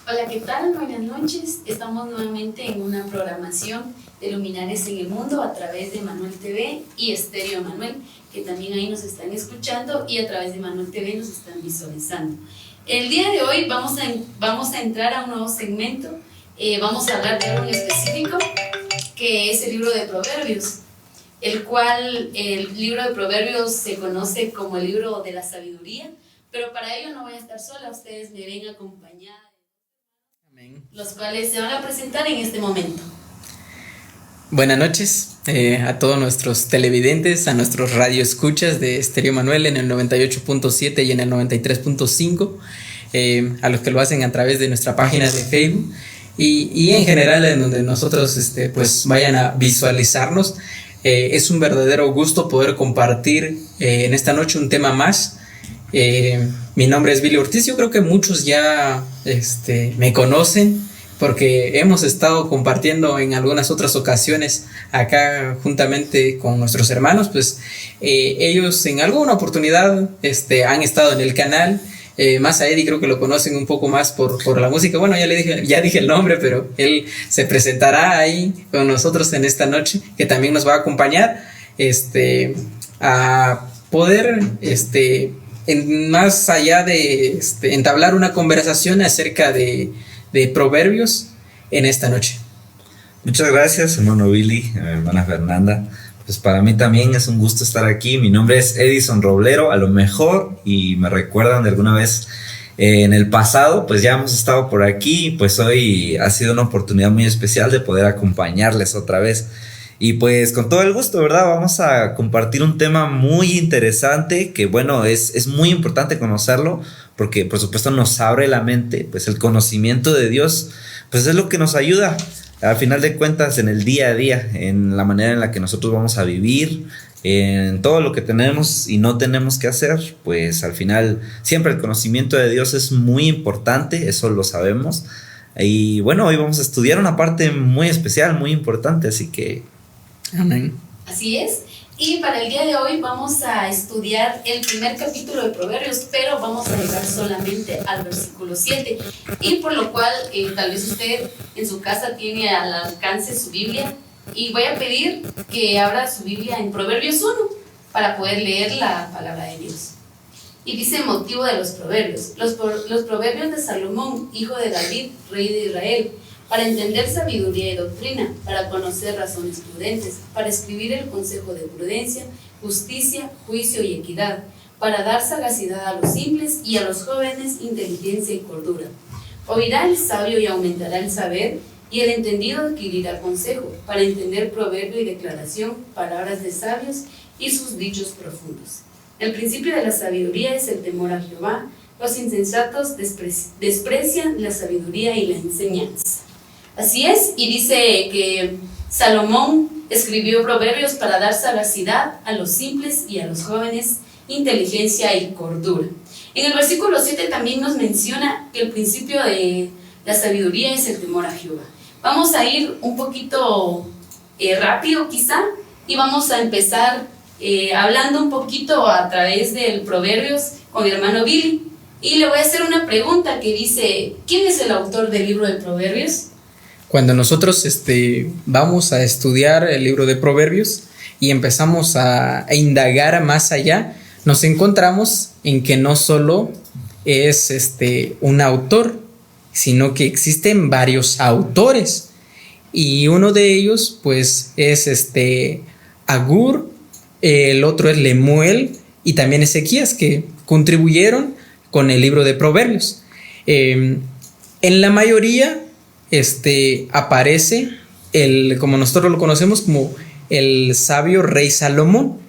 Hola, ¿qué tal? Buenas noches. Estamos nuevamente en una programación de Luminares en el Mundo a través de Manuel TV y Estéreo Manuel, que también ahí nos están escuchando y a través de Manuel TV nos están visualizando. El día de hoy vamos a entrar a un nuevo segmento. Vamos a hablar de algo en específico, que es el libro de Proverbios, el cual el libro de Proverbios se conoce como el libro de la sabiduría, pero para ello no voy a estar sola, ustedes me ven acompañada, los cuales se van a presentar en este momento. Buenas noches a todos nuestros televidentes, a nuestros radioescuchas de Estéreo Manuel en el 98.7 y en el 93.5, a los que lo hacen a través de nuestra página de Facebook y en general en donde nosotros pues vayan a visualizarnos. Es un verdadero gusto poder compartir en esta noche un tema más. Mi nombre es Billy Ortiz. Yo creo que muchos ya me conocen porque hemos estado compartiendo en algunas otras ocasiones acá juntamente con nuestros hermanos. Pues ellos en alguna oportunidad han estado en el canal. Más a Eddie creo que lo conocen un poco más por la música. Bueno, ya dije el nombre, pero él se presentará ahí con nosotros en esta noche, que también nos va a acompañar a poder más allá de entablar una conversación acerca de proverbios en esta noche. Muchas gracias, hermano Billy, hermana Fernanda. Pues para mí también es un gusto estar aquí. Mi nombre es Edison Roblero, a lo mejor, y me recuerdan de alguna vez en el pasado, pues ya hemos estado por aquí, pues hoy ha sido una oportunidad muy especial de poder acompañarles otra vez. Y pues con todo el gusto, ¿verdad? Vamos a compartir un tema muy interesante que, bueno, es muy importante conocerlo porque, por supuesto, nos abre la mente. Pues el conocimiento de Dios, pues es lo que nos ayuda, al final de cuentas, en el día a día, en la manera en la que nosotros vamos a vivir, en todo lo que tenemos y no tenemos que hacer. Pues al final, siempre el conocimiento de Dios es muy importante, eso lo sabemos. Y bueno, hoy vamos a estudiar una parte muy especial, muy importante, así que... Amén. Así es. Y para el día de hoy vamos a estudiar el primer capítulo de Proverbios, pero vamos a llegar solamente al versículo 7. Y por lo cual, tal vez usted en su casa tiene al alcance su Biblia. Y voy a pedir que abra su Biblia en Proverbios 1 para poder leer la palabra de Dios. Y dice motivo de los proverbios. Los proverbios de Salomón, hijo de David, rey de Israel, para entender sabiduría y doctrina, para conocer razones prudentes, para escribir el consejo de prudencia, justicia, juicio y equidad, para dar sagacidad a los simples y a los jóvenes inteligencia y cordura. Oirá el sabio y aumentará el saber, y el entendido adquirirá consejo, para entender proverbio y declaración, palabras de sabios y sus dichos profundos. El principio de la sabiduría es el temor a Jehová. Los insensatos desprecian la sabiduría y la enseñanza. Así es, y dice que Salomón escribió proverbios para dar sagacidad a los simples y a los jóvenes, inteligencia y cordura. En el versículo 7 también nos menciona que el principio de la sabiduría es el temor a Jehová. Vamos a ir un poquito rápido quizá, y vamos a empezar hablando un poquito a través del Proverbios con mi hermano Billy. Y le voy a hacer una pregunta que dice, ¿quién es el autor del libro de Proverbios? Cuando nosotros vamos a estudiar el libro de Proverbios y empezamos a indagar más allá, nos encontramos en que no solo es un autor, sino que existen varios autores. Y uno de ellos pues es Agur, el otro es Lemuel y también Ezequías, que contribuyeron con el libro de Proverbios. En la mayoría aparece como nosotros lo conocemos como el sabio rey Salomón.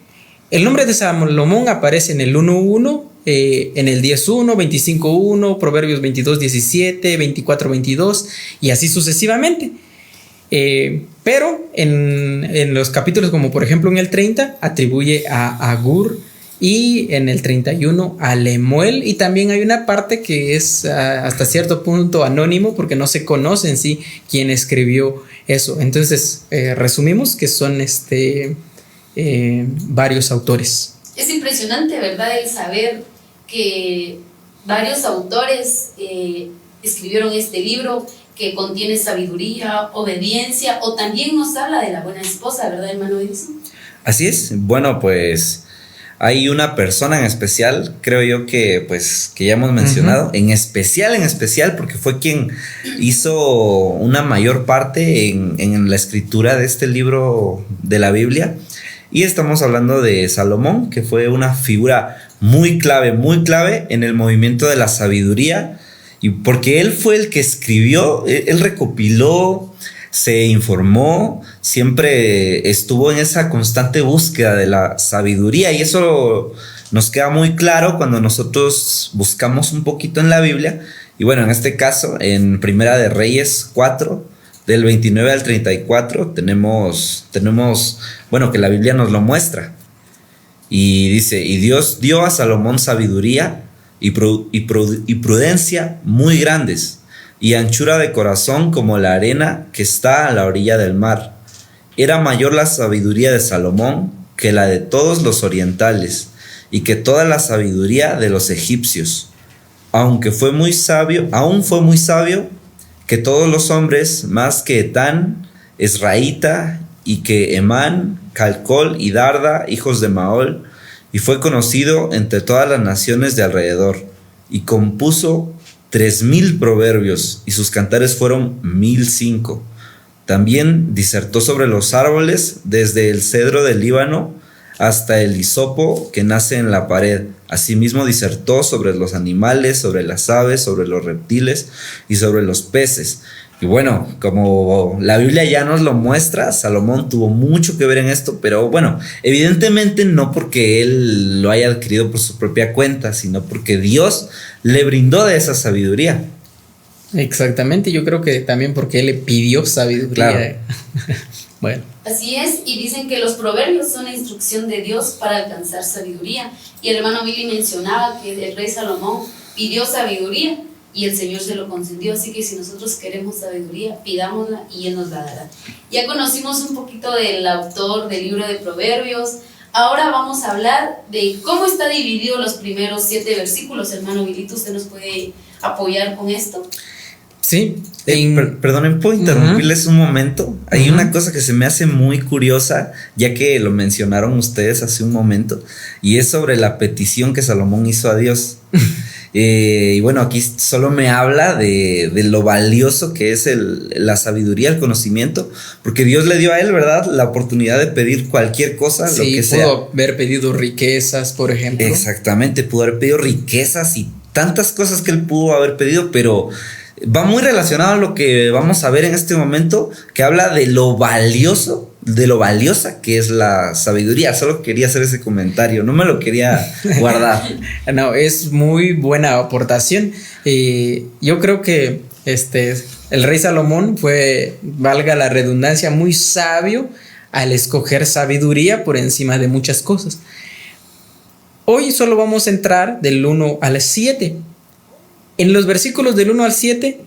El nombre de Salomón aparece en el 1.1, en el 10.1, 25.1, Proverbios 22.17, 24.22 y así sucesivamente. Pero en los capítulos, como por ejemplo en el 30, atribuye a Agur, y en el 31 a Lemuel, y también hay una parte que es hasta cierto punto anónimo porque no se conoce en sí quién escribió eso. Entonces resumimos que son varios autores. Es impresionante, ¿verdad?, el saber que varios autores escribieron este libro que contiene sabiduría, obediencia, o también nos habla de la buena esposa, ¿verdad, hermano Edison? Así es. Bueno, pues hay una persona en especial, creo yo que pues que ya hemos mencionado, en especial, porque fue quien hizo una mayor parte en la escritura de este libro de la Biblia. Y estamos hablando de Salomón, que fue una figura muy clave en el movimiento de la sabiduría. Y porque él fue el que escribió, él recopiló, se informó, siempre estuvo en esa constante búsqueda de la sabiduría. Y eso nos queda muy claro cuando nosotros buscamos un poquito en la Biblia. Y bueno, en este caso, en Primera de Reyes 4, del 29 al 34, tenemos, bueno, que la Biblia nos lo muestra. Y dice, y Dios dio a Salomón sabiduría y prudencia muy grandes, y anchura de corazón como la arena que está a la orilla del mar. Era mayor la sabiduría de Salomón que la de todos los orientales, y que toda la sabiduría de los egipcios. Aún fue muy sabio que todos los hombres, más que Etán, Esraíta, y que Emán, Calcol y Darda, hijos de Maol, y fue conocido entre todas las naciones de alrededor, y compuso 3000 proverbios, y sus cantares fueron 1005. También disertó sobre los árboles, desde el cedro del Líbano hasta el hisopo que nace en la pared. Asimismo disertó sobre los animales, sobre las aves, sobre los reptiles y sobre los peces. Y bueno, como la Biblia ya nos lo muestra, Salomón tuvo mucho que ver en esto, pero bueno, evidentemente no porque él lo haya adquirido por su propia cuenta, sino porque Dios le brindó de esa sabiduría. Exactamente, yo creo que también porque él le pidió sabiduría. Claro. Bueno. Así es, y dicen que los proverbios son la instrucción de Dios para alcanzar sabiduría. Y el hermano Billy mencionaba que el rey Salomón pidió sabiduría y el Señor se lo concedió. Así que si nosotros queremos sabiduría, pidámosla y Él nos la dará. Ya conocimos un poquito del autor del libro de Proverbios. Ahora vamos a hablar de cómo está dividido los primeros 7 versículos. Hermano Bilito, ¿usted nos puede apoyar con esto? Sí. Perdonen, ¿puedo interrumpirles un momento? Hay una cosa que se me hace muy curiosa, ya que lo mencionaron ustedes hace un momento, y es sobre la petición que Salomón hizo a Dios. Y bueno, aquí solo me habla de lo valioso que es la sabiduría, el conocimiento, porque Dios le dio a él, ¿verdad?, la oportunidad de pedir cualquier cosa, sí, lo que sea. Pudo haber pedido riquezas, por ejemplo. Exactamente, pudo haber pedido riquezas y tantas cosas que él pudo haber pedido, pero va muy relacionado a lo que vamos a ver en este momento, que habla de lo valiosa que es la sabiduría. Solo quería hacer ese comentario, no me lo quería guardar. No, es muy buena aportación. Yo creo que el rey Salomón fue, valga la redundancia, muy sabio al escoger sabiduría por encima de muchas cosas. Hoy solo vamos a entrar del 1 al 7. En los versículos del 1 al 7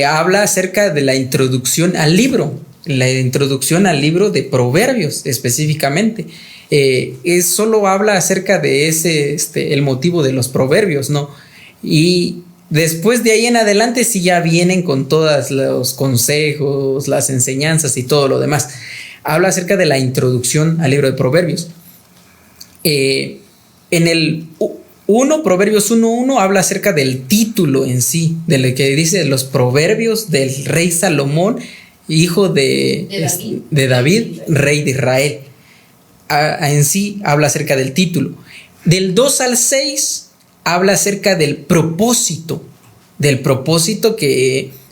habla acerca de la introducción al libro, de Proverbios específicamente. Solo habla acerca de el motivo de los proverbios, ¿no? Y después de ahí en adelante sí ya vienen con todos los consejos, las enseñanzas y todo lo demás. Habla acerca de la introducción al libro de Proverbios. En el Proverbios 1:1 habla acerca del título en sí, de lo que dice los proverbios del rey Salomón, hijo de David, rey de Israel. En sí habla acerca del título. Del 2 al 6 habla acerca del propósito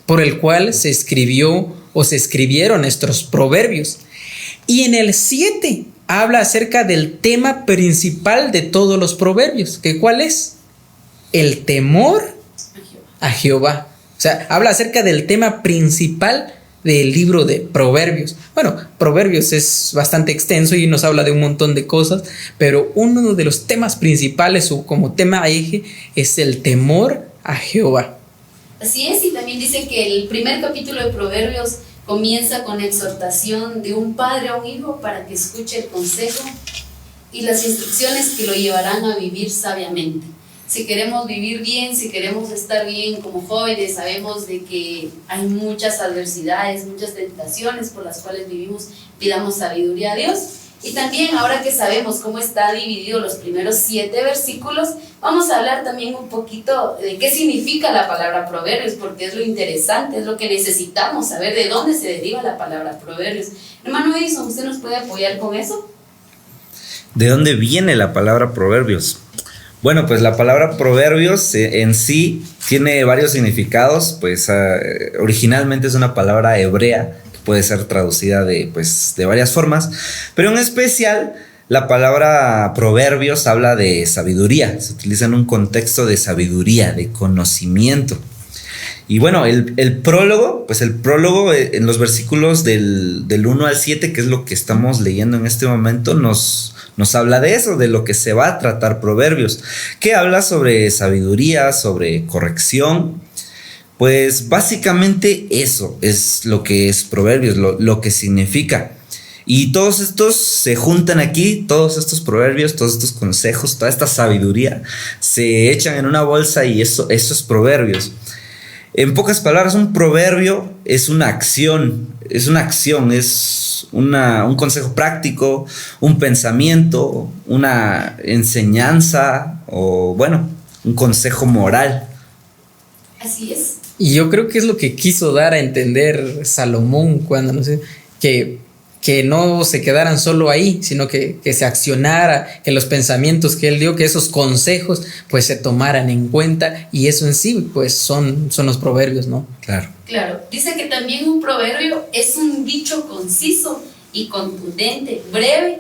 por el cual se escribió o se escribieron estos proverbios. Y en el 7 habla acerca del tema principal de todos los proverbios. ¿Cuál es? El temor a Jehová. O sea, habla acerca del tema principal del libro de Proverbios. Bueno, Proverbios es bastante extenso y nos habla de un montón de cosas, pero uno de los temas principales o como tema eje es el temor a Jehová. Así es, y también dice que el primer capítulo de Proverbios comienza con la exhortación de un padre a un hijo para que escuche el consejo y las instrucciones que lo llevarán a vivir sabiamente. Si queremos vivir bien, si queremos estar bien como jóvenes, sabemos de que hay muchas adversidades, muchas tentaciones por las cuales vivimos, pidamos sabiduría a Dios. Y también ahora que sabemos cómo está dividido los primeros 7 versículos, vamos a hablar también un poquito de qué significa la palabra proverbios, porque es lo interesante, es lo que necesitamos saber, de dónde se deriva la palabra proverbios. Hermano Edison, ¿usted nos puede apoyar con eso? ¿De dónde viene la palabra proverbios? Bueno, pues la palabra proverbios en sí tiene varios significados, pues originalmente es una palabra hebrea, puede ser traducida de varias formas, pero en especial la palabra proverbios habla de sabiduría, se utiliza en un contexto de sabiduría, de conocimiento. Y bueno, el prólogo en los versículos del 1 al 7, que es lo que estamos leyendo en este momento, nos habla de eso, de lo que se va a tratar Proverbios, que habla sobre sabiduría, sobre corrección. Pues básicamente eso es lo que es Proverbios, lo que significa. Y todos estos se juntan aquí, todos estos proverbios, todos estos consejos, toda esta sabiduría se echan en una bolsa y eso es Proverbios. En pocas palabras, un proverbio es una acción, es un consejo práctico, un pensamiento, una enseñanza o bueno, un consejo moral. Así es. Y yo creo que es lo que quiso dar a entender Salomón cuando, que no se quedaran solo ahí, sino que se accionara, que los pensamientos que él dio, que esos consejos pues se tomaran en cuenta, y eso en sí pues son los proverbios, ¿no? Claro. Dice que también un proverbio es un dicho conciso y contundente, breve,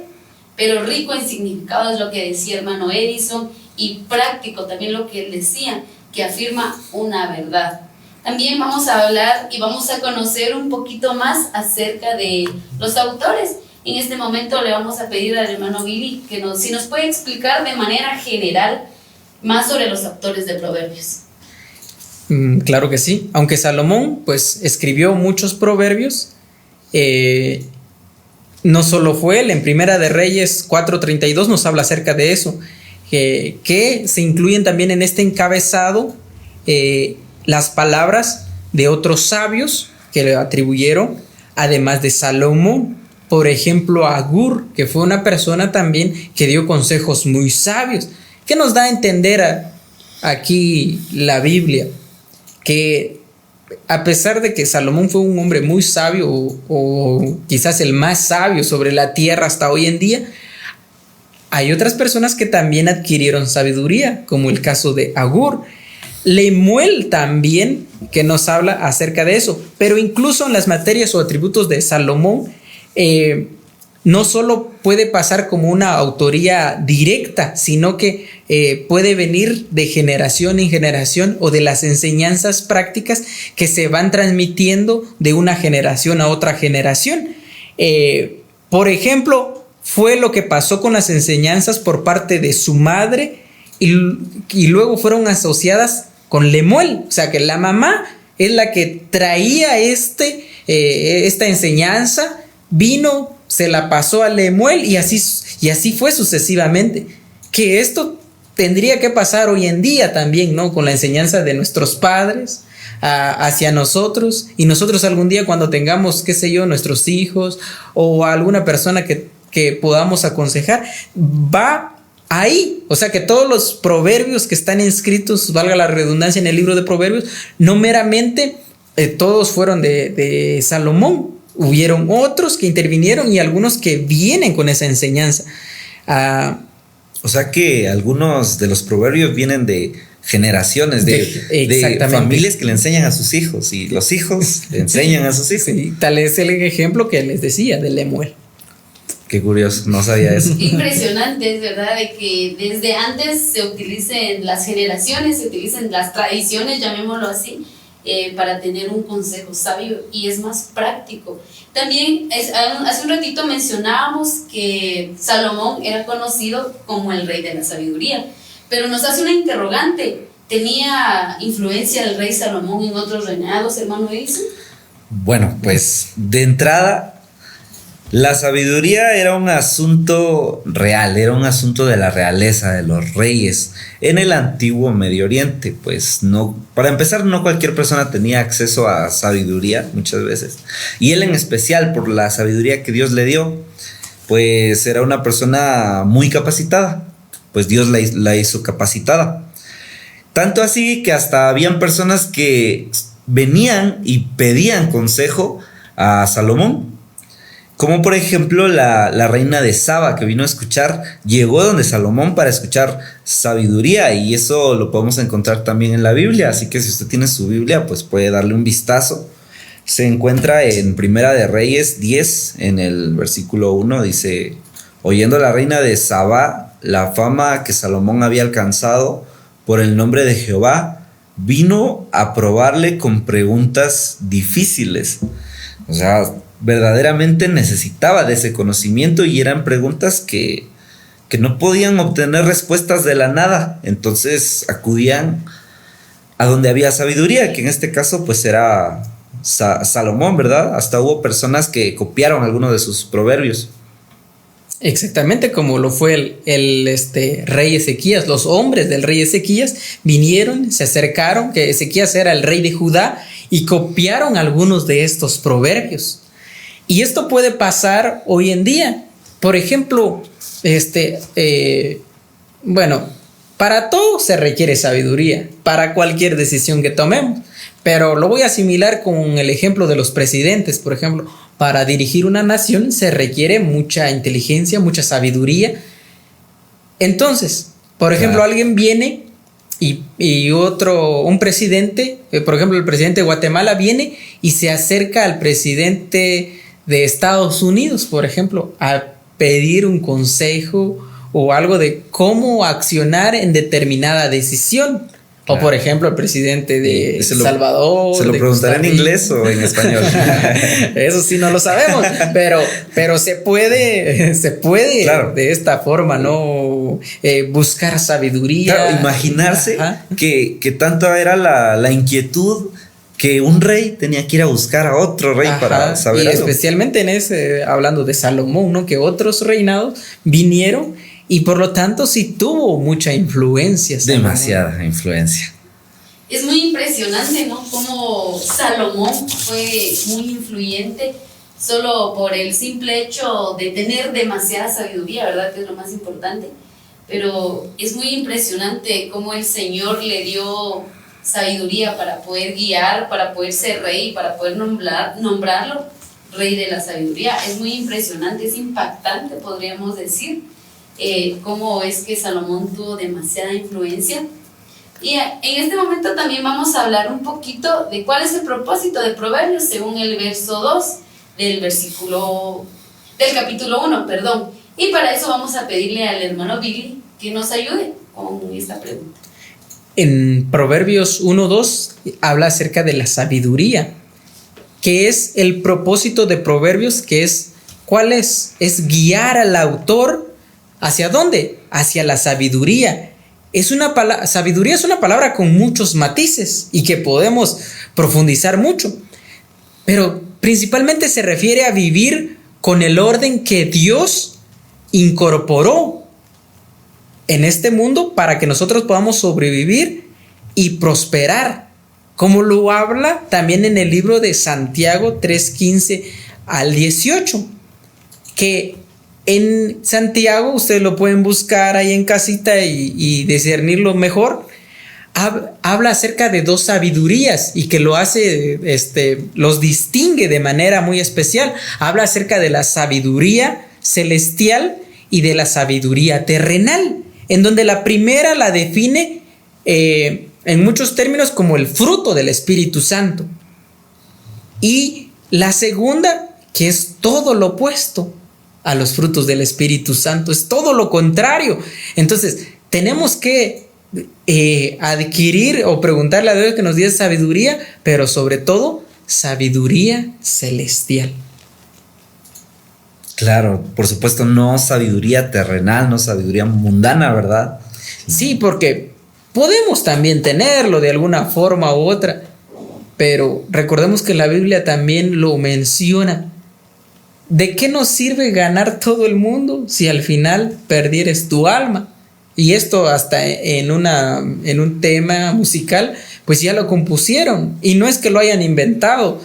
pero rico en significado, es lo que decía hermano Edison, y práctico también lo que él decía, que afirma una verdad. También vamos a hablar y vamos a conocer un poquito más acerca de los autores. En este momento le vamos a pedir al hermano Billy que si nos puede explicar de manera general más sobre los autores de Proverbios. Claro que sí. Aunque Salomón pues escribió muchos proverbios, no solo fue él. En Primera de Reyes 4:32 nos habla acerca de eso, que se incluyen también en este encabezado las palabras de otros sabios que le atribuyeron, además de Salomón. Por ejemplo, Agur, que fue una persona también que dio consejos muy sabios. ¿Qué nos da a entender aquí la Biblia? Que a pesar de que Salomón fue un hombre muy sabio, o quizás el más sabio sobre la tierra hasta hoy en día, hay otras personas que también adquirieron sabiduría, como el caso de Agur. Lemuel también, que nos habla acerca de eso, pero incluso en las materias o atributos de Salomón, no solo puede pasar como una autoría directa, sino que puede venir de generación en generación, o de las enseñanzas prácticas que se van transmitiendo de una generación a otra generación. Por ejemplo, fue lo que pasó con las enseñanzas por parte de su madre, y luego fueron asociadas con Lemuel. O sea que la mamá es la que traía esta enseñanza, vino, se la pasó a Lemuel, y así fue sucesivamente. Que esto tendría que pasar hoy en día también, ¿no? Con la enseñanza de nuestros padres hacia nosotros, y nosotros algún día cuando tengamos, qué sé yo, nuestros hijos o alguna persona que podamos aconsejar, va ahí. O sea que todos los proverbios que están inscritos, valga la redundancia, en el libro de Proverbios, no meramente todos fueron de Salomón. Hubieron otros que intervinieron y algunos que vienen con esa enseñanza. O sea que algunos de los proverbios vienen de generaciones, de familias que le enseñan a sus hijos, y los hijos le enseñan a sus hijos. Sí, tal es el ejemplo que les decía de Lemuel. Qué curioso, no sabía eso. Impresionante, es verdad, de que desde antes se utilicen las generaciones, se utilicen las tradiciones, llamémoslo así, para tener un consejo sabio, y es más práctico. También hace un ratito mencionábamos que Salomón era conocido como el rey de la sabiduría, pero nos hace una interrogante: ¿tenía influencia el rey Salomón en otros reinados, hermano Edison? Bueno, pues de entrada, La sabiduría era un asunto real, era un asunto de la realeza, de los reyes en el antiguo Medio Oriente. Pues no, para empezar, no cualquier persona tenía acceso a sabiduría muchas veces, y él en especial, por la sabiduría que Dios le dio, pues era una persona muy capacitada, pues Dios la hizo capacitada. Tanto así que hasta habían personas que venían y pedían consejo a Salomón. Como por ejemplo la reina de Saba, que vino a escuchar, llegó donde Salomón para escuchar sabiduría, y eso lo podemos encontrar también en la Biblia. Así que si usted tiene su Biblia, pues puede darle un vistazo. Se encuentra en Primera de Reyes 10, en el versículo 1, dice: oyendo la reina de Saba la fama que Salomón había alcanzado por el nombre de Jehová, vino a probarle con preguntas difíciles. O sea, verdaderamente necesitaba de ese conocimiento, y eran preguntas que no podían obtener respuestas de la nada. Entonces acudían a donde había sabiduría, que en este caso pues era Salomón, ¿verdad? Hasta hubo personas que copiaron algunos de sus proverbios. Exactamente como lo fue el rey Ezequías. Los hombres del rey Ezequías vinieron, se acercaron, que Ezequías era el rey de Judá, y copiaron algunos de estos proverbios. Y esto puede pasar hoy en día. Por ejemplo, para todo se requiere sabiduría, para cualquier decisión que tomemos. Pero lo voy a asimilar con el ejemplo de los presidentes. Por ejemplo, para dirigir una nación se requiere mucha inteligencia, mucha sabiduría. Entonces, por ejemplo, alguien viene un presidente, por ejemplo, el presidente de Guatemala viene y se acerca al presidente de Estados Unidos, por ejemplo, a pedir un consejo o algo de cómo accionar en determinada decisión. Claro. O por ejemplo, el presidente de Salvador. ¿Se lo preguntará en inglés o en español? Eso sí no lo sabemos, pero se puede claro, de esta forma, ¿no? Buscar sabiduría. Claro, imaginarse que tanto era la inquietud que un rey tenía que ir a buscar a otro rey para saber algo. Especialmente hablando de Salomón, ¿no? Que otros reinados vinieron, y por lo tanto sí tuvo mucha influencia. Demasiada influencia. Es muy impresionante, ¿no? Cómo Salomón fue muy influyente solo por el simple hecho de tener demasiada sabiduría, ¿verdad? Que es lo más importante. Pero es muy impresionante cómo el Señor le dio sabiduría para poder guiar, para poder ser rey, para poder nombrarlo rey de la sabiduría. Es muy impresionante, es impactante, podríamos decir, cómo es que Salomón tuvo demasiada influencia. Y en este momento también vamos a hablar un poquito de cuál es el propósito de Proverbios según el verso 2 del capítulo 1, perdón. Y para eso vamos a pedirle al hermano Billy que nos ayude con esta pregunta. En Proverbios 1:2 habla acerca de la sabiduría, que es el propósito de Proverbios, que es ¿cuál es? Es guiar al autor ¿hacia dónde? Hacia la sabiduría. Sabiduría es una palabra con muchos matices y que podemos profundizar mucho, pero principalmente se refiere a vivir con el orden que Dios incorporó en este mundo para que nosotros podamos sobrevivir y prosperar, como lo habla también en el libro de Santiago 3:15 al 18, que en Santiago ustedes lo pueden buscar ahí en casita y discernirlo mejor. Habla acerca de dos sabidurías y que lo hace, los distingue de manera muy especial. Habla acerca de la sabiduría celestial y de la sabiduría terrenal, en donde la primera la define en muchos términos como el fruto del Espíritu Santo, y la segunda, que es todo lo opuesto a los frutos del Espíritu Santo, es todo lo contrario. Entonces tenemos que adquirir o preguntarle a Dios que nos dé sabiduría, pero sobre todo sabiduría celestial. Claro, por supuesto, no sabiduría terrenal, no sabiduría mundana, ¿verdad? Sí, porque podemos también tenerlo de alguna forma u otra, pero recordemos que la Biblia también lo menciona. ¿de qué nos sirve ganar todo el mundo si al final perdieres tu alma? Y esto hasta en un tema musical, pues ya lo compusieron. Y no es que lo hayan inventado.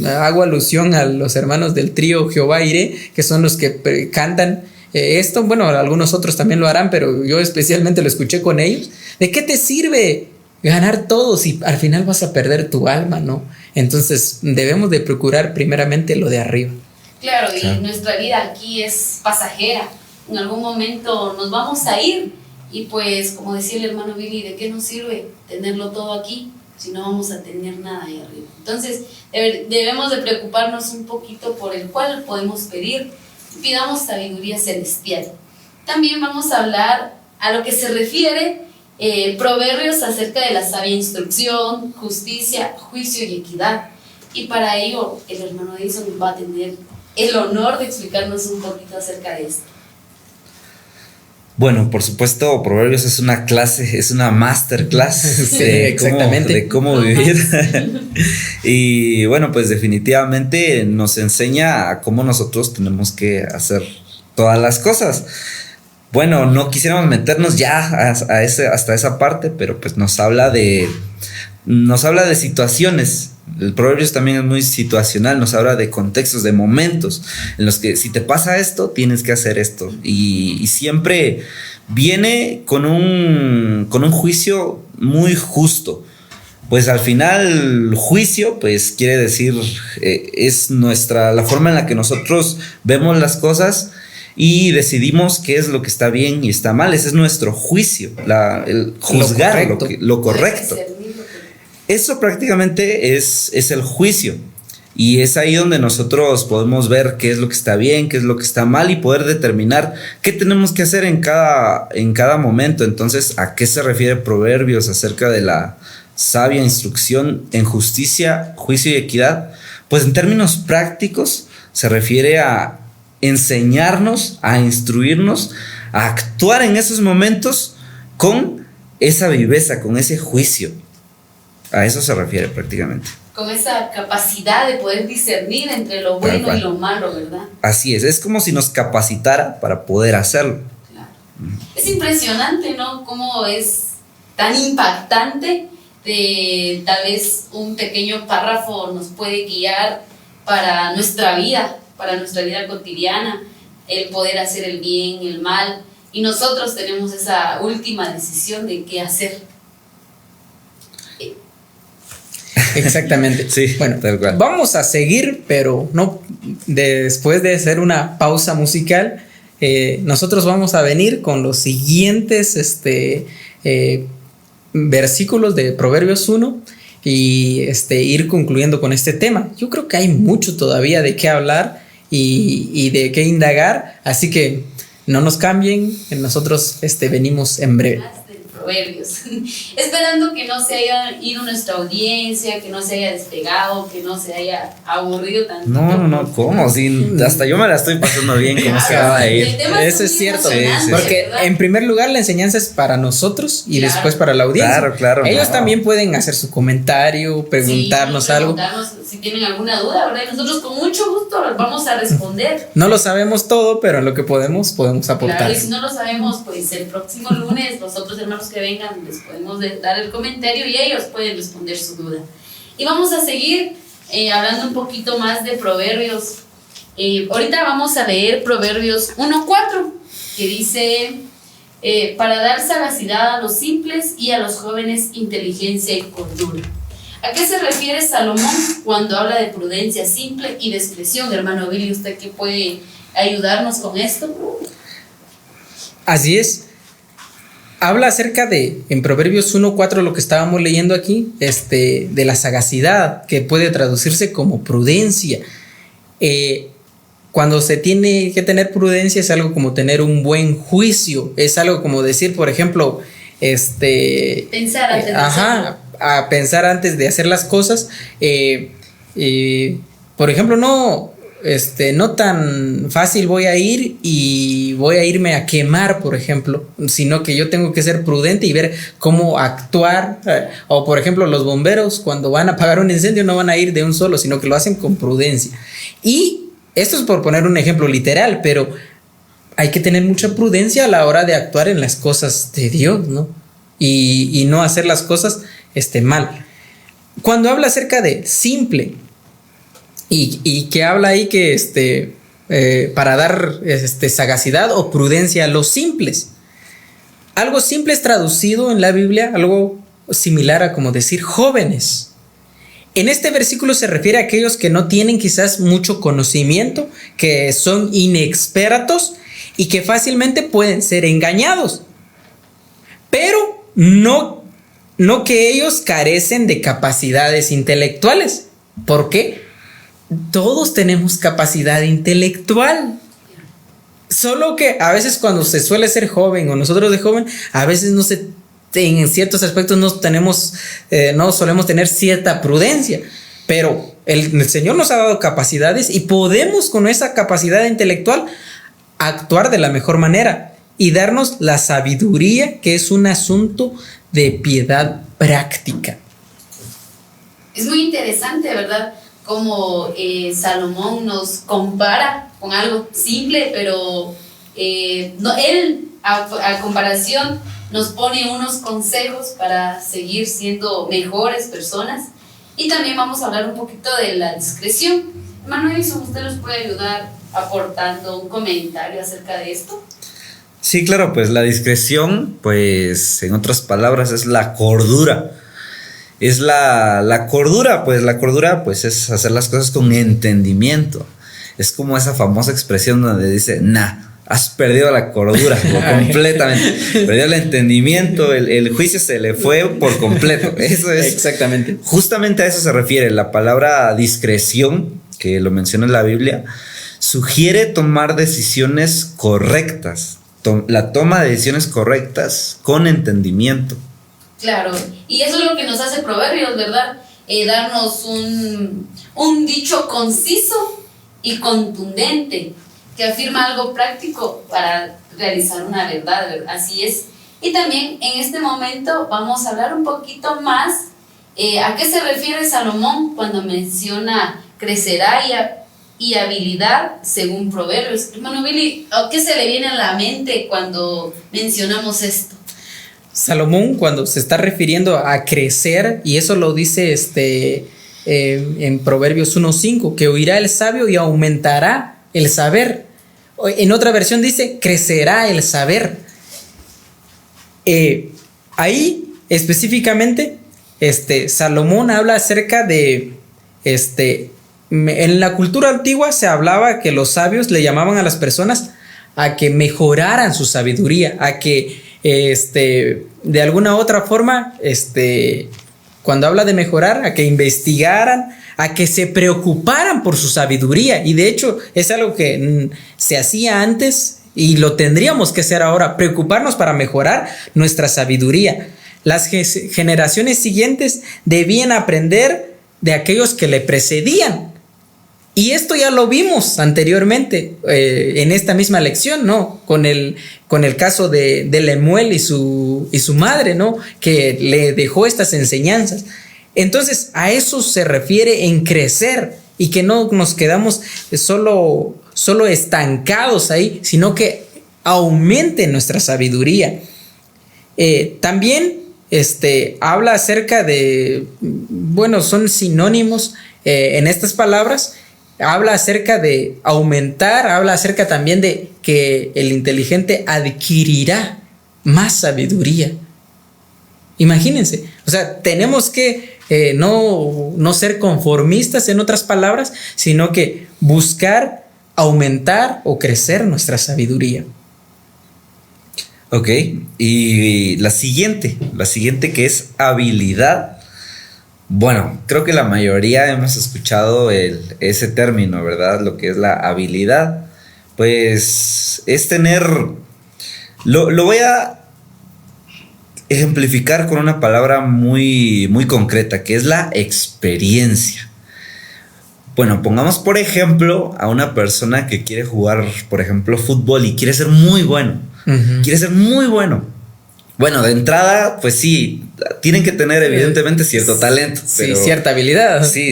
Hago alusión a los hermanos del trío Jehová Iré, que son los que cantan esto. Bueno, algunos otros también lo harán, pero yo especialmente lo escuché con ellos. ¿De qué te sirve ganar todo si al final vas a perder tu alma, no? Entonces debemos de procurar primeramente lo de arriba. Claro, y nuestra vida aquí es pasajera. En algún momento nos vamos a ir y pues, como decía el hermano Billy, ¿de qué nos sirve tenerlo todo aquí si no vamos a tener nada ahí arriba? Entonces debemos de preocuparnos un poquito por el cual podemos pedir. Pidamos sabiduría celestial. También vamos a hablar a lo que se refiere proverbios acerca de la sabia instrucción, justicia, juicio y equidad. Y para ello el hermano Edison va a tener el honor de explicarnos un poquito acerca de esto. Bueno, por supuesto, Proverbios es una clase, es una masterclass sí, exactamente. De cómo vivir. Y bueno, pues definitivamente nos enseña a cómo nosotros tenemos que hacer todas las cosas. Bueno, no quisiéramos meternos ya hasta esa parte, pero pues nos habla de situaciones. El Proverbios también es muy situacional, nos habla de contextos, de momentos en los que si te pasa esto, tienes que hacer esto. Y siempre viene con un juicio muy justo. Pues al final, juicio, pues quiere decir, es la forma en la que nosotros vemos las cosas y decidimos qué es lo que está bien y está mal. Ese es nuestro juicio, el juzgar lo correcto. Eso prácticamente es el juicio, y es ahí donde nosotros podemos ver qué es lo que está bien, qué es lo que está mal, y poder determinar qué tenemos que hacer en cada momento. Entonces, ¿a qué se refiere Proverbios acerca de la sabia instrucción en justicia, juicio y equidad? Pues en términos prácticos se refiere a enseñarnos, a instruirnos, a actuar en esos momentos con esa viveza, con ese juicio. A eso se refiere prácticamente. Con esa capacidad de poder discernir entre lo bueno y lo malo, ¿verdad? Así es como si nos capacitara para poder hacerlo. Claro. Es impresionante, ¿no? Cómo es tan impactante. Tal vez un pequeño párrafo nos puede guiar para nuestra vida cotidiana, el poder hacer el bien, el mal, y nosotros tenemos esa última decisión de qué hacer. Exactamente. Sí, bueno, tal cual. Vamos a seguir, pero no después de hacer una pausa musical. Nosotros vamos a venir con los siguientes versículos de Proverbios 1 y ir concluyendo con este tema. Yo creo que hay mucho todavía de qué hablar y de qué indagar, así que no nos cambien, nosotros venimos en breve. Proverbios, esperando que no se haya ido nuestra audiencia, que no se haya despegado, que no se haya aburrido tanto. No, ¿cómo? Sí, hasta yo me la estoy pasando bien, como se va a ir. Eso es cierto, sí, porque en primer lugar la enseñanza es para nosotros y después para la audiencia. Claro. Ellos también pueden hacer su comentario, preguntarnos algo. Si tienen alguna duda, ¿verdad? Nosotros con mucho gusto los vamos a responder. No lo sabemos todo, pero en lo que podemos aportar. Claro, y si no lo sabemos, pues el próximo lunes nosotros, hermanos que vengan, les podemos dar el comentario y ellos pueden responder su duda. Y vamos a seguir hablando un poquito más de Proverbios. Ahorita vamos a leer Proverbios 1:4, que dice: para dar sagacidad a los simples y a los jóvenes inteligencia y cordura. ¿A qué se refiere Salomón cuando habla de prudencia simple y discreción? Hermano Billy, ¿usted qué puede ayudarnos con esto? Así es. Habla acerca en Proverbios 1:4, lo que estábamos leyendo aquí, de la sagacidad, que puede traducirse como prudencia. Cuando se tiene que tener prudencia es algo como tener un buen juicio, es algo como decir, por ejemplo, pensar antes de hacerlo. A pensar antes de hacer las cosas. Por ejemplo, no tan fácil voy a irme a quemar, por ejemplo, sino que yo tengo que ser prudente y ver cómo actuar. O por ejemplo, los bomberos cuando van a apagar un incendio no van a ir de un solo, sino que lo hacen con prudencia. Y Esto es por poner un ejemplo literal, pero hay que tener mucha prudencia a la hora de actuar en las cosas de Dios, ¿no? Y no hacer las cosas mal. Cuando habla acerca de simple y que habla ahí que para dar sagacidad o prudencia a los simples. Algo simple es traducido en la Biblia, algo similar a como decir jóvenes. En este versículo se refiere a aquellos que no tienen quizás mucho conocimiento, que son inexpertos y que fácilmente pueden ser engañados. Pero no que ellos carecen de capacidades intelectuales. ¿Por qué? Todos tenemos capacidad intelectual. Solo que a veces cuando se suele ser joven o nosotros de joven, a veces en ciertos aspectos no solemos tener cierta prudencia. Pero el Señor nos ha dado capacidades y podemos con esa capacidad intelectual actuar de la mejor manera y darnos la sabiduría, que es un asunto de piedad práctica. Es muy interesante, ¿verdad? Como Salomón nos compara con algo simple, pero él a comparación nos pone unos consejos para seguir siendo mejores personas. Y también vamos a hablar un poquito de la discreción. Hermano Edison, ¿usted nos puede ayudar aportando un comentario acerca de esto? Sí, claro, pues la discreción, pues en otras palabras es la cordura. Es la cordura, pues es hacer las cosas con entendimiento. Es como esa famosa expresión donde dice, has perdido la cordura completamente. Perdió el entendimiento, el juicio se le fue por completo. Eso es. Exactamente. Justamente a eso se refiere. La palabra discreción, que lo menciona en la Biblia, sugiere tomar decisiones correctas. La toma de decisiones correctas con entendimiento. Claro, y eso es lo que nos hace Proverbios, ¿verdad? Darnos un dicho conciso y contundente que afirma algo práctico para realizar una verdad, ¿verdad? Así es. Y también en este momento vamos a hablar un poquito más a qué se refiere Salomón cuando menciona crecerá y habilidad según Proverbios. Hermano Billy, ¿qué se le viene a la mente cuando mencionamos esto? Salomón, cuando se está refiriendo a crecer, y eso lo dice en Proverbios 1:5, que oirá el sabio y aumentará el saber. En otra versión dice, crecerá el saber. Ahí específicamente, Salomón habla acerca de, en la cultura antigua se hablaba que los sabios le llamaban a las personas a que mejoraran su sabiduría, a que de alguna otra forma, cuando habla de mejorar, a que investigaran, a que se preocuparan por su sabiduría. Y de hecho es algo que se hacía antes y lo tendríamos que hacer ahora, preocuparnos para mejorar nuestra sabiduría. Las generaciones siguientes debían aprender de aquellos que le precedían. Y esto ya lo vimos anteriormente en esta misma lección, ¿no? Con el caso de Lemuel y su madre, ¿no? Que le dejó estas enseñanzas. Entonces, a eso se refiere en crecer y que no nos quedamos solo estancados ahí, sino que aumente nuestra sabiduría. También habla acerca de, son sinónimos en estas palabras. Habla acerca de aumentar, habla acerca también de que el inteligente adquirirá más sabiduría. Imagínense, o sea, tenemos que no ser conformistas, en otras palabras, sino que buscar aumentar o crecer nuestra sabiduría. Ok, y la siguiente que es habilidad. Bueno, creo que la mayoría hemos escuchado ese término, ¿verdad? Lo que es la habilidad, pues es tener, lo voy a ejemplificar con una palabra muy, muy concreta, que es la experiencia. Bueno, pongamos por ejemplo a una persona que quiere jugar, por ejemplo, fútbol y quiere ser muy bueno. Uh-huh. Quiere ser muy bueno. Bueno, de entrada, pues sí, tienen que tener evidentemente cierto talento. Sí, pero, cierta habilidad. Sí,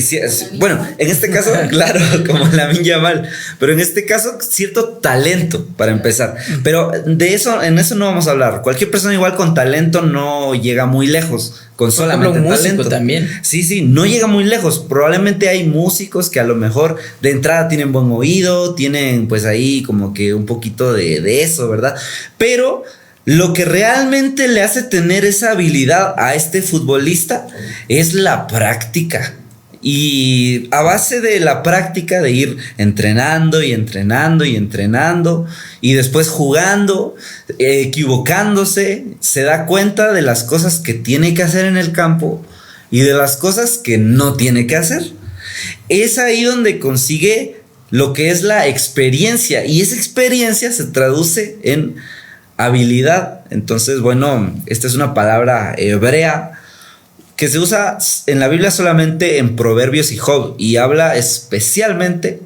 bueno, en este caso, claro, como Lamine Yamal, pero en este caso, cierto talento para empezar. Pero en eso no vamos a hablar. Cualquier persona igual con talento no llega muy lejos, con solamente un músico talento. También. Sí, no llega muy lejos. Probablemente hay músicos que a lo mejor de entrada tienen buen oído, tienen pues ahí como que un poquito de eso, ¿verdad? Pero lo que realmente le hace tener esa habilidad a este futbolista es la práctica. Y a base de la práctica, de ir entrenando y entrenando y entrenando, y después jugando, equivocándose, se da cuenta de las cosas que tiene que hacer en el campo y de las cosas que no tiene que hacer. Es ahí donde consigue lo que es la experiencia, y esa experiencia se traduce en habilidad. Entonces, bueno, esta es una palabra hebrea que se usa en la Biblia solamente en Proverbios y Job, y habla especialmente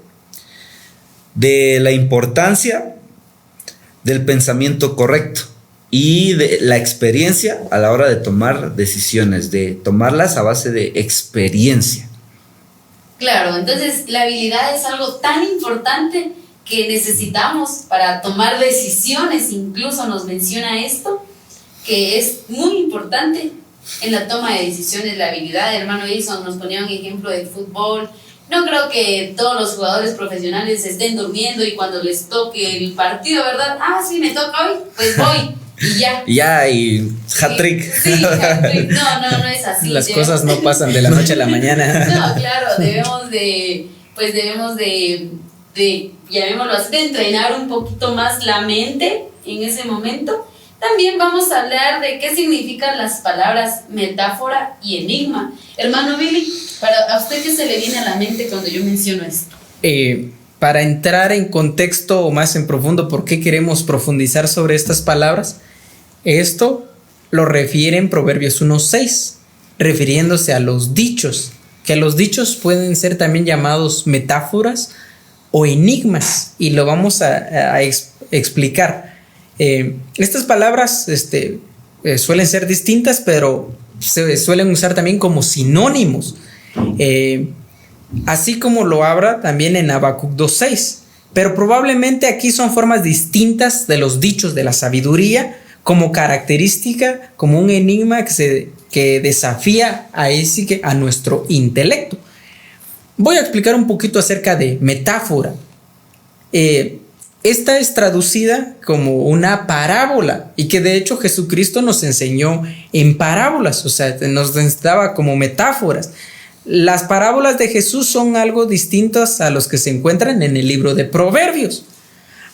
de la importancia del pensamiento correcto y de la experiencia a la hora de tomar decisiones, de tomarlas a base de experiencia. Claro, entonces la habilidad es algo tan importante que necesitamos para tomar decisiones. Incluso nos menciona esto, que es muy importante en la toma de decisiones, la habilidad. El hermano Edison nos ponía un ejemplo de fútbol. No creo que todos los jugadores profesionales estén durmiendo y cuando les toque el partido, ¿verdad? Ah, sí, me toca hoy, pues voy. Y ya. Y hat-trick. Sí, hat-trick. No es así. Las cosas no pasan de la noche a la mañana. No, claro, debemos de llamémoslo así, de entrenar un poquito más la mente en ese momento. También vamos a hablar de qué significan las palabras metáfora y enigma. Hermano Billy, ¿a usted qué se le viene a la mente cuando yo menciono esto? Para entrar en contexto o más en profundo, ¿por qué queremos profundizar sobre estas palabras? Esto lo refiere en Proverbios 1:6, refiriéndose a los dichos, que los dichos pueden ser también llamados metáforas o enigmas, y lo vamos a explicar. Estas palabras suelen ser distintas, pero se suelen usar también como sinónimos, así como lo habla también en Habacuc 2:6. Pero probablemente aquí son formas distintas de los dichos de la sabiduría, como característica, como un enigma que desafía a nuestro intelecto. Voy a explicar un poquito acerca de metáfora. Esta es traducida como una parábola, y que de hecho Jesucristo nos enseñó en parábolas, o sea, nos daba como metáforas. Las parábolas de Jesús son algo distintas a los que se encuentran en el libro de Proverbios,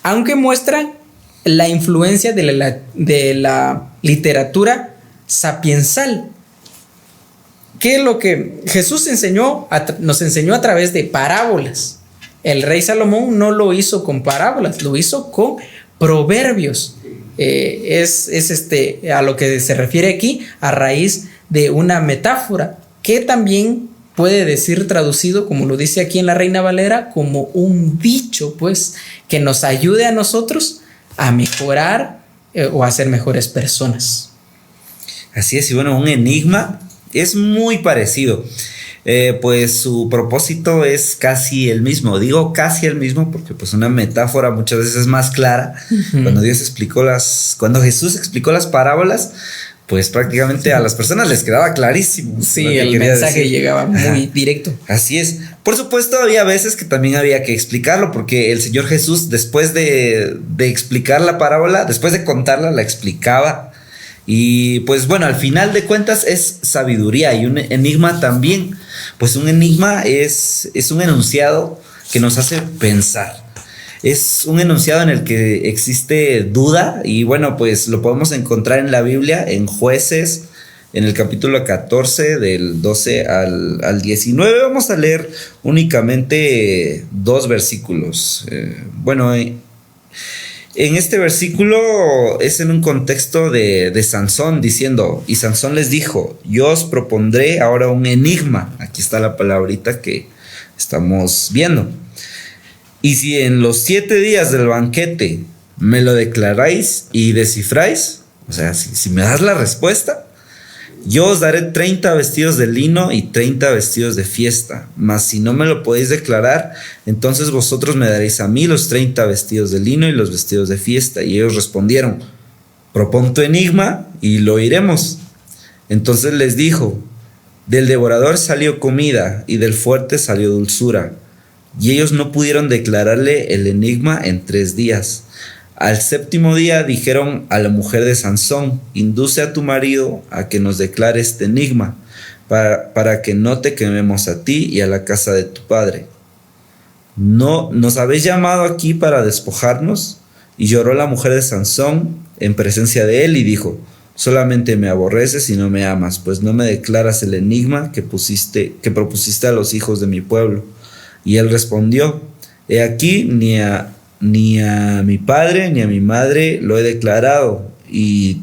aunque muestran la influencia de la literatura sapiensal. ¿Qué es lo que Jesús nos enseñó a través de parábolas? El rey Salomón no lo hizo con parábolas, lo hizo con proverbios. A lo que se refiere aquí, a raíz de una metáfora, que también puede decir traducido, como lo dice aquí en la Reina Valera, como un dicho, pues, que nos ayude a nosotros a mejorar o a ser mejores personas. Así es, y bueno, un enigma es muy parecido. Pues su propósito es casi el mismo. Digo casi el mismo porque pues una metáfora muchas veces es más clara. Uh-huh. Cuando Jesús explicó las parábolas, pues prácticamente a las personas les quedaba clarísimo. Sí, el mensaje llegaba muy directo. Así es. Por supuesto, había veces que también había que explicarlo, porque el Señor Jesús, después de explicar la parábola, después de contarla, la explicaba. Y pues bueno, al final de cuentas es sabiduría, y un enigma también. Pues un enigma es un enunciado que nos hace pensar. Es un enunciado en el que existe duda, y bueno, pues lo podemos encontrar en la Biblia, en Jueces, en el capítulo 14, del 12 al 19. Vamos a leer únicamente 2 versículos. En este versículo es en un contexto de Sansón, diciendo: y Sansón les dijo, yo os propondré ahora un enigma. Aquí está la palabrita que estamos viendo. Y si en los 7 días del banquete me lo declaráis y descifráis, O sea, si me das la respuesta, yo os daré 30 vestidos de lino y 30 vestidos de fiesta. Mas si no me lo podéis declarar, entonces vosotros me daréis a mí los 30 vestidos de lino y los vestidos de fiesta. Y ellos respondieron: propón tu enigma y lo oiremos. Entonces les dijo: del devorador salió comida y del fuerte salió dulzura. Y ellos no pudieron declararle el enigma en 3 días. Al 7º día dijeron a la mujer de Sansón: induce a tu marido a que nos declare este enigma, para que no te quememos a ti y a la casa de tu padre. ¿No nos habéis llamado aquí para despojarnos? Y lloró la mujer de Sansón en presencia de él y dijo: solamente me aborreces y no me amas, pues no me declaras el enigma que propusiste a los hijos de mi pueblo. Y él respondió: he aquí, ni a mi padre ni a mi madre lo he declarado, y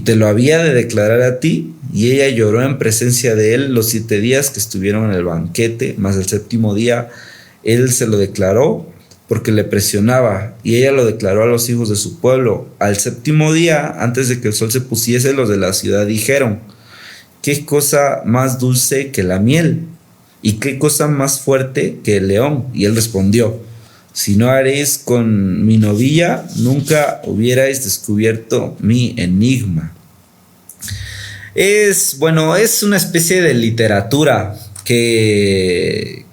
te lo había de declarar a ti. Y ella lloró en presencia de él los 7 días que estuvieron en el banquete, mas el 7º día él se lo declaró porque le presionaba, y ella lo declaró a los hijos de su pueblo. Al 7º día, antes de que el sol se pusiese, los de la ciudad dijeron: ¿qué cosa más dulce que la miel? ¿Y qué cosa más fuerte que el león? Y él respondió: si no haréis con mi novilla, nunca hubierais descubierto mi enigma. Es una especie de literatura que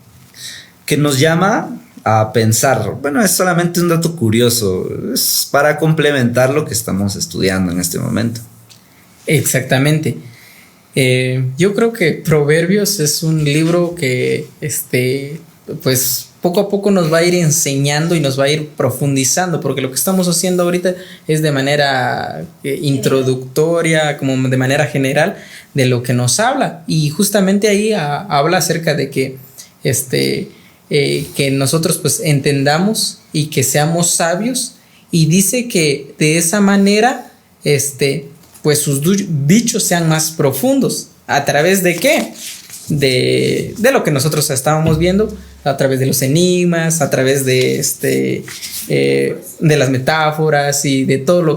nos llama a pensar. Bueno, es solamente un dato curioso, es para complementar lo que estamos estudiando en este momento. Exactamente. Yo creo que Proverbios es un libro que pues poco a poco nos va a ir enseñando y nos va a ir profundizando, porque lo que estamos haciendo ahorita es de manera introductoria, como de manera general, de lo que nos habla, y justamente ahí habla acerca de que que nosotros pues entendamos y que seamos sabios, y dice que de esa manera pues sus dichos sean más profundos. ¿A través de qué? De lo que nosotros estábamos viendo, a través de los enigmas, a través de las metáforas y de todo lo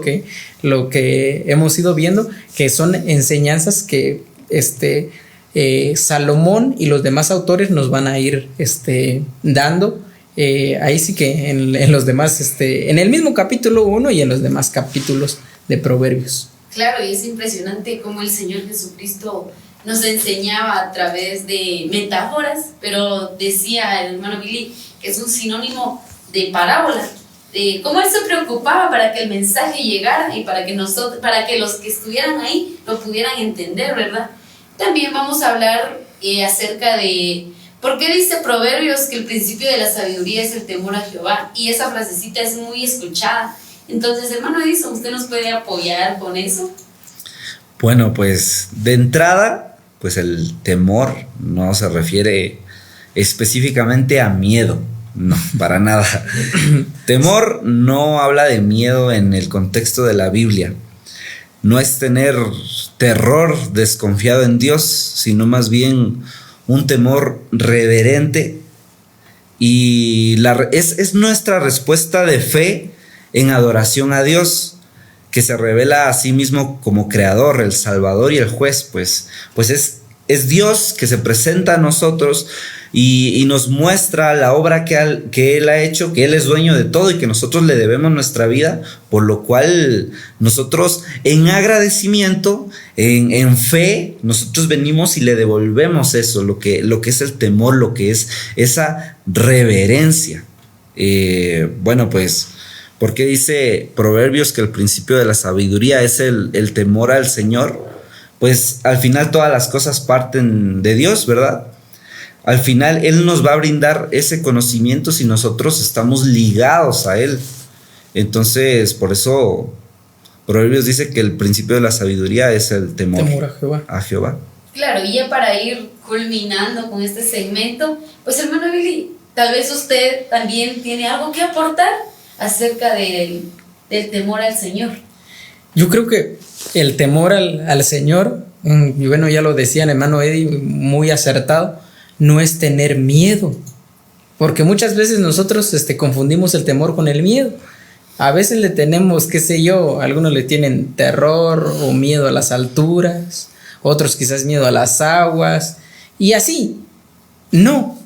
que hemos ido viendo, que son enseñanzas que Salomón y los demás autores nos van a ir dando. Ahí sí que en los demás, en el mismo capítulo 1 y en los demás capítulos de Proverbios. Claro, y es impresionante cómo el Señor Jesucristo nos enseñaba a través de metáforas, pero decía el hermano Billy que es un sinónimo de parábola, de cómo él se preocupaba para que el mensaje llegara y para que los que estuvieran ahí lo pudieran entender, ¿verdad? También vamos a hablar acerca de por qué dice Proverbios que el principio de la sabiduría es el temor a Jehová, y esa frasecita es muy escuchada. Entonces, hermano Edison, ¿usted nos puede apoyar con eso? Bueno, pues de entrada, pues el temor no se refiere específicamente a miedo, no, para nada. Temor no habla de miedo en el contexto de la Biblia. No es tener terror desconfiado en Dios, sino más bien un temor reverente, y es nuestra respuesta de fe en adoración a Dios, que se revela a sí mismo como creador, el salvador y el juez. Pues es Dios que se presenta a nosotros y nos muestra la obra que Él ha hecho, que Él es dueño de todo y que nosotros le debemos nuestra vida, por lo cual nosotros en agradecimiento, en fe, nosotros venimos y le devolvemos eso, lo que es el temor, lo que es esa reverencia. Bueno, pues, ¿por qué dice Proverbios que el principio de la sabiduría es el temor al Señor? Pues al final todas las cosas parten de Dios, ¿verdad? Al final Él nos va a brindar ese conocimiento si nosotros estamos ligados a Él. Entonces, por eso Proverbios dice que el principio de la sabiduría es el temor a Jehová. Claro, y ya para ir culminando con este segmento, pues hermano Billy, tal vez usted también tiene algo que aportar acerca del temor al Señor. Yo creo que el temor al Señor, y bueno, ya lo decía el hermano Eddie, muy acertado, no es tener miedo, porque muchas veces nosotros confundimos el temor con el miedo, A veces le tenemos, qué sé yo, algunos le tienen terror o miedo a las alturas, otros quizás miedo a las aguas, y así. No,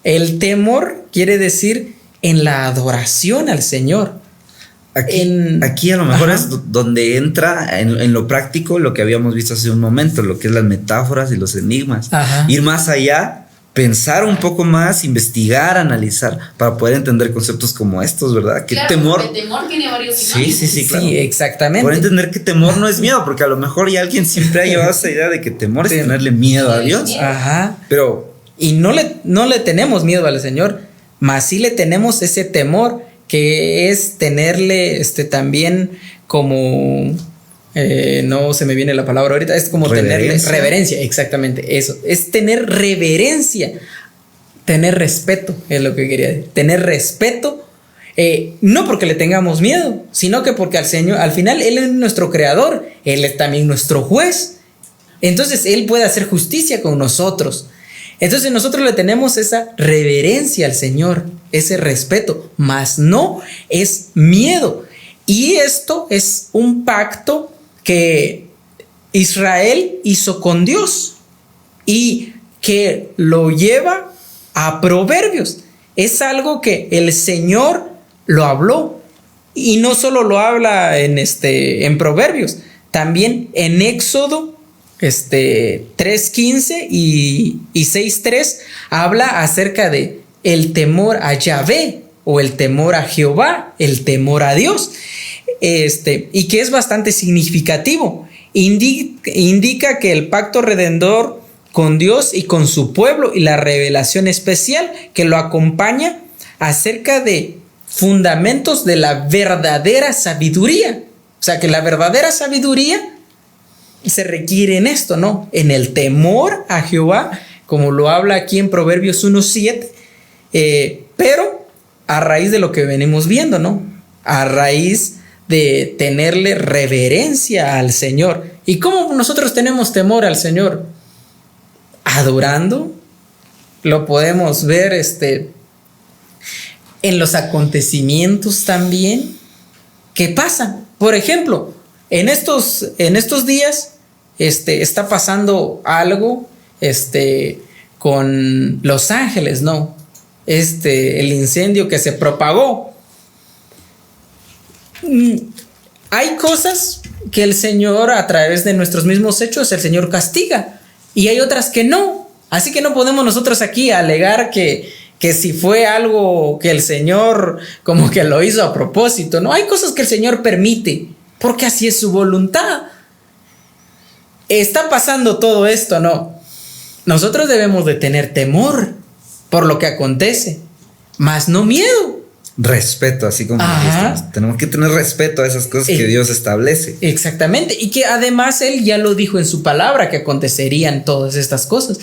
el temor quiere decir en la adoración al Señor. Aquí a lo mejor es donde entra en lo práctico lo que habíamos visto hace un momento, lo que es las metáforas y los enigmas. Ajá. Ir más allá, pensar un poco más, investigar, analizar, para poder entender conceptos como estos, ¿verdad? Que claro, temor. El temor tiene varios sinónimos. Sí, claro. Sí, exactamente. Por entender que temor no es miedo, porque a lo mejor ya alguien siempre ha llevado esa idea de que temor es tenerle miedo a Dios. Ajá. Pero y no le tenemos miedo al Señor, mas sí le tenemos ese temor, que es tenerle también como, no se me viene la palabra ahorita, es como tenerle reverencia, exactamente, eso, es tener reverencia, tener respeto, es lo que quería decir, tener respeto, no porque le tengamos miedo, sino que porque al Señor, al final Él es nuestro creador, Él es también nuestro juez, entonces Él puede hacer justicia con nosotros. Entonces nosotros le tenemos esa reverencia al Señor, ese respeto, mas no es miedo. Y esto es un pacto que Israel hizo con Dios y que lo lleva a Proverbios. Es algo que el Señor lo habló, y no solo lo habla en Proverbios, también en Éxodo 3:15 y 6:3 habla acerca de el temor a Yahvé o el temor a Jehová, el temor a Dios, y que es bastante significativo. Indica que el pacto redentor con Dios y con su pueblo y la revelación especial que lo acompaña acerca de fundamentos de la verdadera sabiduría. O sea, que la verdadera sabiduría se requiere en esto, ¿no? En el temor a Jehová, como lo habla aquí en Proverbios 1:7, pero a raíz de lo que venimos viendo, ¿no? A raíz de tenerle reverencia al Señor. ¿Y cómo nosotros tenemos temor al Señor? Adorando. Lo podemos ver en los acontecimientos también que pasan. Por ejemplo, en estos días está pasando algo con Los Ángeles, ¿no? El incendio que se propagó. Hay cosas que el Señor, a través de nuestros mismos hechos, el Señor castiga, y hay otras que no. Así que no podemos nosotros aquí alegar que si fue algo que el Señor como que lo hizo a propósito. No, hay cosas que el Señor permite, porque así es su voluntad. Está pasando todo esto, ¿no? Nosotros debemos de tener temor por lo que acontece, mas no miedo. Respeto, así como dijiste. Tenemos que tener respeto a esas cosas que Dios establece. Exactamente, y que además Él ya lo dijo en su palabra, que acontecerían todas estas cosas.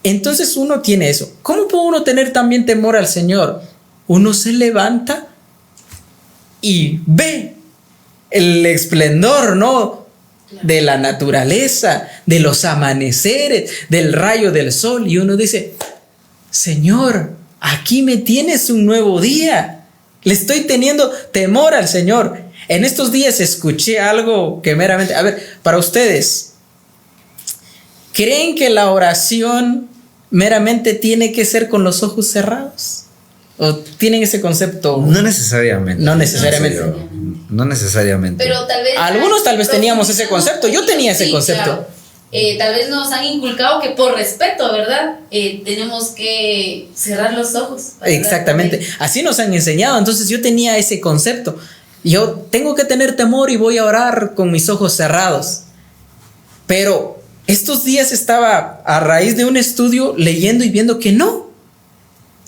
Entonces uno tiene eso. ¿Cómo puede uno tener también temor al Señor? Uno se levanta y ve el esplendor, ¿no?, de la naturaleza, de los amaneceres, del rayo del sol, y uno dice: Señor, aquí me tienes un nuevo día. Le estoy teniendo temor al Señor. En estos días escuché algo que meramente, a ver, para ustedes, ¿creen que la oración meramente tiene que ser con los ojos cerrados? ¿O tienen ese concepto? No necesariamente. No necesariamente. No necesariamente. Pero tal vez algunos tal vez teníamos ese concepto. Yo tenía ese concepto. Claro. Tal vez nos han inculcado que por respeto, ¿verdad? Tenemos que cerrar los ojos. Exactamente. Así nos han enseñado. Entonces yo tenía ese concepto. Yo tengo que tener temor y voy a orar con mis ojos cerrados. Pero estos días estaba, a raíz de un estudio, leyendo y viendo que no.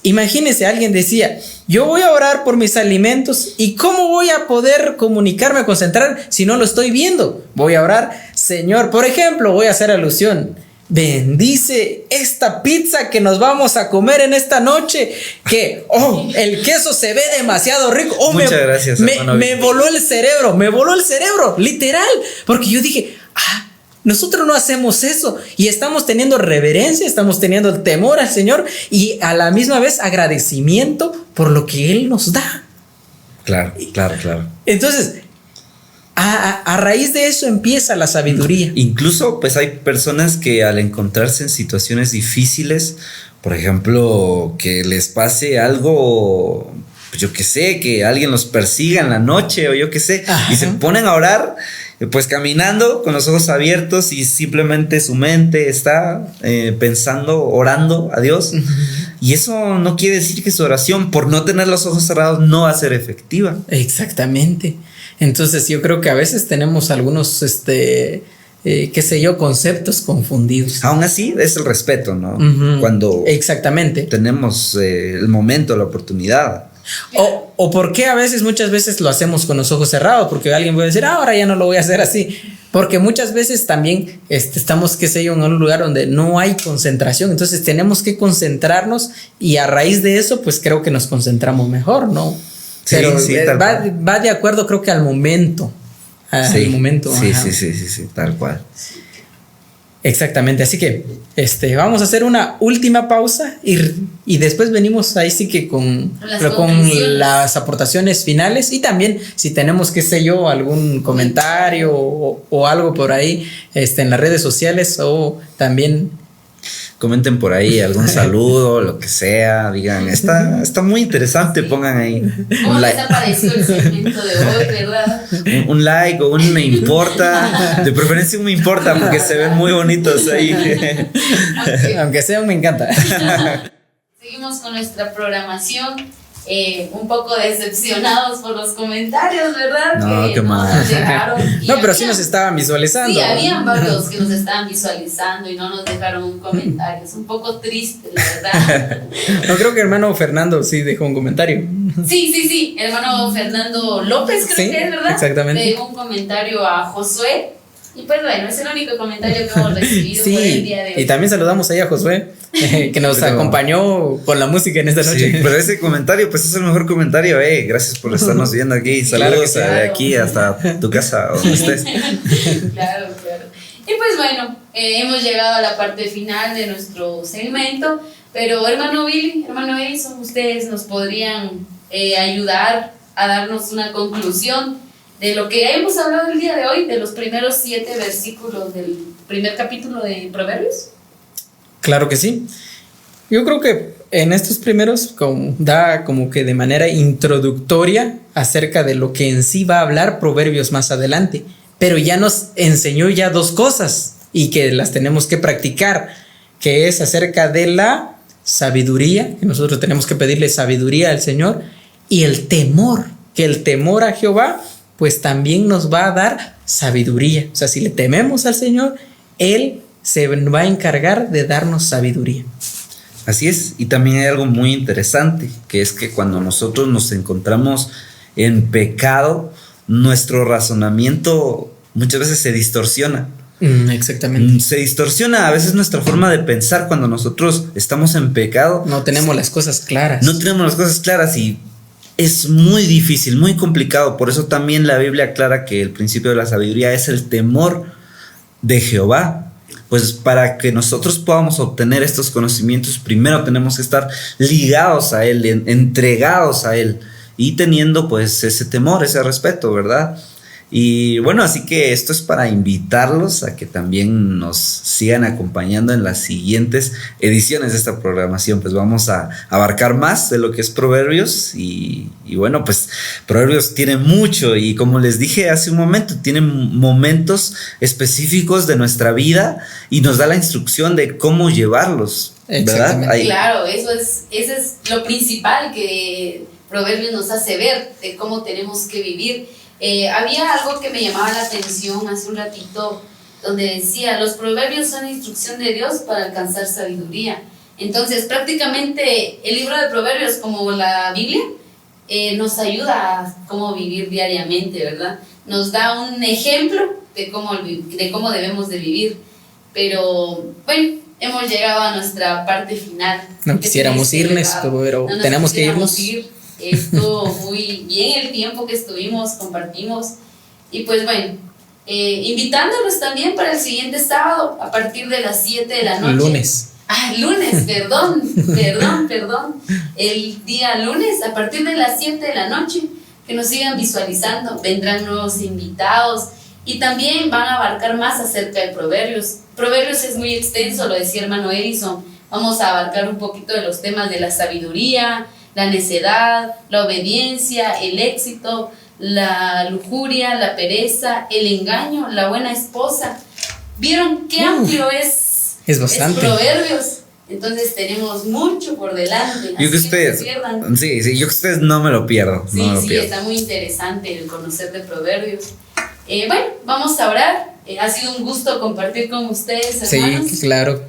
Imagínense, alguien decía: yo voy a orar por mis alimentos, ¿y cómo voy a poder comunicarme, concentrar si no lo estoy viendo? Voy a orar: Señor, por ejemplo, voy a hacer alusión, bendice esta pizza que nos vamos a comer en esta noche, que el queso se ve demasiado rico. Muchas gracias, me voló el cerebro, literal, porque yo dije: nosotros no hacemos eso, y estamos teniendo reverencia, estamos teniendo el temor al Señor y a la misma vez agradecimiento por lo que Él nos da. Claro. Entonces, a raíz de eso empieza la sabiduría. Incluso, pues hay personas que al encontrarse en situaciones difíciles, por ejemplo, que les pase algo, pues yo qué sé, que alguien los persiga en la noche o yo qué sé, y se ponen a orar, pues caminando con los ojos abiertos y simplemente su mente está pensando, orando a Dios. Y eso no quiere decir que su oración, por no tener los ojos cerrados, no va a ser efectiva. Exactamente. Entonces yo creo que a veces tenemos algunos, qué sé yo, conceptos confundidos. Aún así es el respeto, ¿no? Cuando exactamente tenemos el momento, la oportunidad. O por qué muchas veces lo hacemos con los ojos cerrados, porque alguien puede decir, ahora ya no lo voy a hacer así, porque muchas veces también estamos, qué sé yo, en un lugar donde no hay concentración, entonces tenemos que concentrarnos y a raíz de eso pues creo que nos concentramos mejor, ¿no? Sí, pero sí, va de acuerdo creo que al momento. Al momento. Sí, tal cual. Exactamente, así que vamos a hacer una última pausa y después venimos ahí sí que con las aportaciones finales y también si tenemos, qué sé yo, algún comentario o algo por ahí en las redes sociales o también comenten por ahí algún saludo, lo que sea, digan, está muy interesante, pongan ahí ¿Cómo les pareció el segmento de hoy, verdad? Un like o un me importa, de preferencia un me importa porque se ven muy bonitos ahí. Aunque sea un me encanta. Seguimos con nuestra programación. Un poco decepcionados por los comentarios, ¿verdad? No, qué mal. No, pero sí nos estaban visualizando. Sí, habían varios que nos estaban visualizando y no nos dejaron un comentario. Es un poco triste, la verdad. No, creo que hermano Fernando sí dejó un comentario. Sí. Hermano Fernando López, creo que es, ¿verdad? Exactamente. Le dejó un comentario a Josué. Y pues bueno, es el único comentario que hemos recibido por el día de hoy. Y también saludamos ahí a Josué, que nos acompañó con la música en esta noche. Sí, pero ese comentario, pues es el mejor comentario, Gracias por estarnos viendo aquí. Saludos claro. de aquí hasta tu casa, donde estés. Claro. Y pues bueno, hemos llegado a la parte final de nuestro segmento. Pero hermano Billy, hermano Edison, ustedes nos podrían ayudar a darnos una conclusión de lo que hemos hablado el día de hoy, de los primeros 7 versículos del primer capítulo de Proverbios. Claro que sí. Yo creo que en estos primeros da como que de manera introductoria acerca de lo que en sí va a hablar Proverbios más adelante, pero ya nos enseñó ya 2 cosas y que las tenemos que practicar, que es acerca de la sabiduría, que nosotros tenemos que pedirle sabiduría al Señor, y el temor, que el temor a Jehová pues también nos va a dar sabiduría. O sea, si le tememos al Señor, Él se va a encargar de darnos sabiduría. Así es, y también hay algo muy interesante, que es que cuando nosotros nos encontramos en pecado, nuestro razonamiento muchas veces se distorsiona. Exactamente. Se distorsiona a veces nuestra forma de pensar cuando nosotros estamos en pecado. No tenemos las cosas claras. No tenemos las cosas claras y es muy difícil, muy complicado. Por eso también la Biblia aclara que el principio de la sabiduría es el temor de Jehová. Pues para que nosotros podamos obtener estos conocimientos, primero tenemos que estar ligados a Él, entregados a Él y teniendo pues ese temor, ese respeto, ¿verdad? Y bueno, así que esto es para invitarlos a que también nos sigan acompañando en las siguientes ediciones de esta programación. Pues vamos a abarcar más de lo que es Proverbios y bueno, pues Proverbios tiene mucho y como les dije hace un momento, tiene momentos específicos de nuestra vida y nos da la instrucción de cómo llevarlos, ¿verdad? Claro, eso es lo principal que Proverbios nos hace ver de cómo tenemos que vivir. Había algo que me llamaba la atención hace un ratito donde decía, los proverbios son instrucción de Dios para alcanzar sabiduría. Entonces prácticamente el libro de Proverbios, como la Biblia, nos ayuda a cómo vivir diariamente, ¿verdad? Nos da un ejemplo de cómo debemos de vivir. Pero bueno, hemos llegado a nuestra parte final. No quisiéramos irnos, pero tenemos que irnos. Estuvo muy bien el tiempo que estuvimos, compartimos. Y pues bueno, invitándolos también para el siguiente sábado a partir de las 7 de la noche. Lunes, perdón. El día lunes a partir de las 7 de la noche que nos sigan visualizando. Vendrán nuevos invitados y también van a abarcar más acerca de Proverbios. Proverbios es muy extenso, lo decía hermano Edison. Vamos a abarcar un poquito de los temas de la sabiduría, la necedad, la obediencia, el éxito, la lujuria, la pereza, el engaño, la buena esposa. ¿Vieron qué amplio es bastante. Proverbios? Entonces tenemos mucho por delante. Yo que ustedes, sí, yo que ustedes no me lo pierdo. Sí, no me lo pierdo. Está muy interesante el conocer de Proverbios. Bueno, vamos a orar. Ha sido un gusto compartir con ustedes, hermanos. Sí, claro.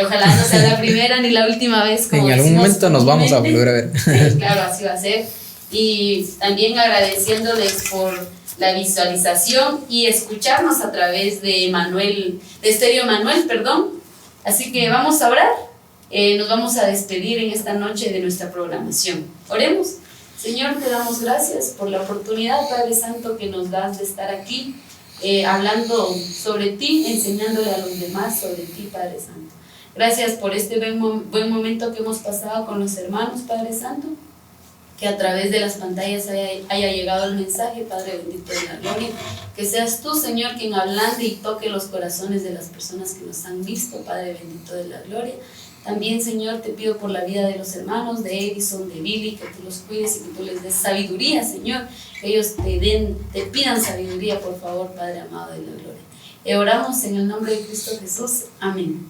Ojalá no sea la primera ni la última vez. Como en algún momento nos vamos a volver a ver. Sí, claro, así va a ser. Y también agradeciéndoles por la visualización y escucharnos a través de Estéreo Manuel, perdón. Así que vamos a orar. Nos vamos a despedir en esta noche de nuestra programación. Oremos. Señor, te damos gracias por la oportunidad, Padre Santo, que nos das de estar aquí hablando sobre ti, enseñándole a los demás sobre ti, Padre Santo. Gracias por este buen momento que hemos pasado con los hermanos, Padre Santo, que a través de las pantallas haya llegado el mensaje, Padre bendito de la gloria. Que seas tú, Señor, quien hablando y toque los corazones de las personas que nos han visto, Padre bendito de la gloria. También, Señor, te pido por la vida de los hermanos, de Edison, de Billy, que tú los cuides y que tú les des sabiduría, Señor. Que ellos te pidan sabiduría, por favor, Padre amado de la gloria. Oramos en el nombre de Cristo Jesús. Amén.